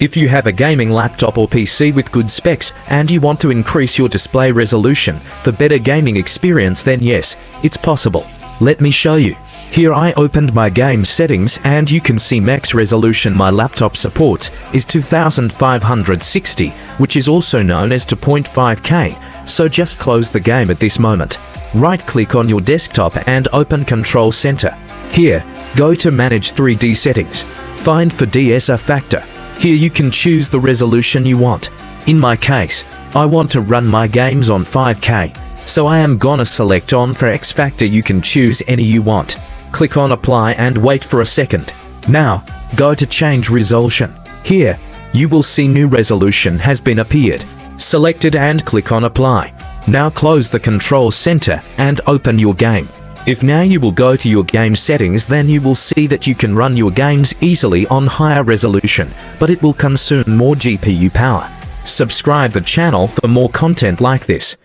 If you have a gaming laptop or PC with good specs and you want to increase your display resolution for better gaming experience, then yes, it's possible. Let me show you. Here I opened my game settings and you can see max resolution my laptop supports is 2560, which is also known as 2.5K, so just close the game at this moment. Right-click on your desktop and open Control Center. Here, go to Manage 3D Settings. Find for DSR factor. Here you can choose the resolution you want. In my case, I want to run my games on 5K. So I am gonna select on for X factor. You can choose any you want. Click on apply and wait for a second. Now, go to change resolution. Here, you will see new resolution has been appeared. Select it and click on apply. Now close the control center and open your game. If now you will go to your game settings, then you will see that you can run your games easily on higher resolution, but it will consume more GPU power. Subscribe the channel for more content like this.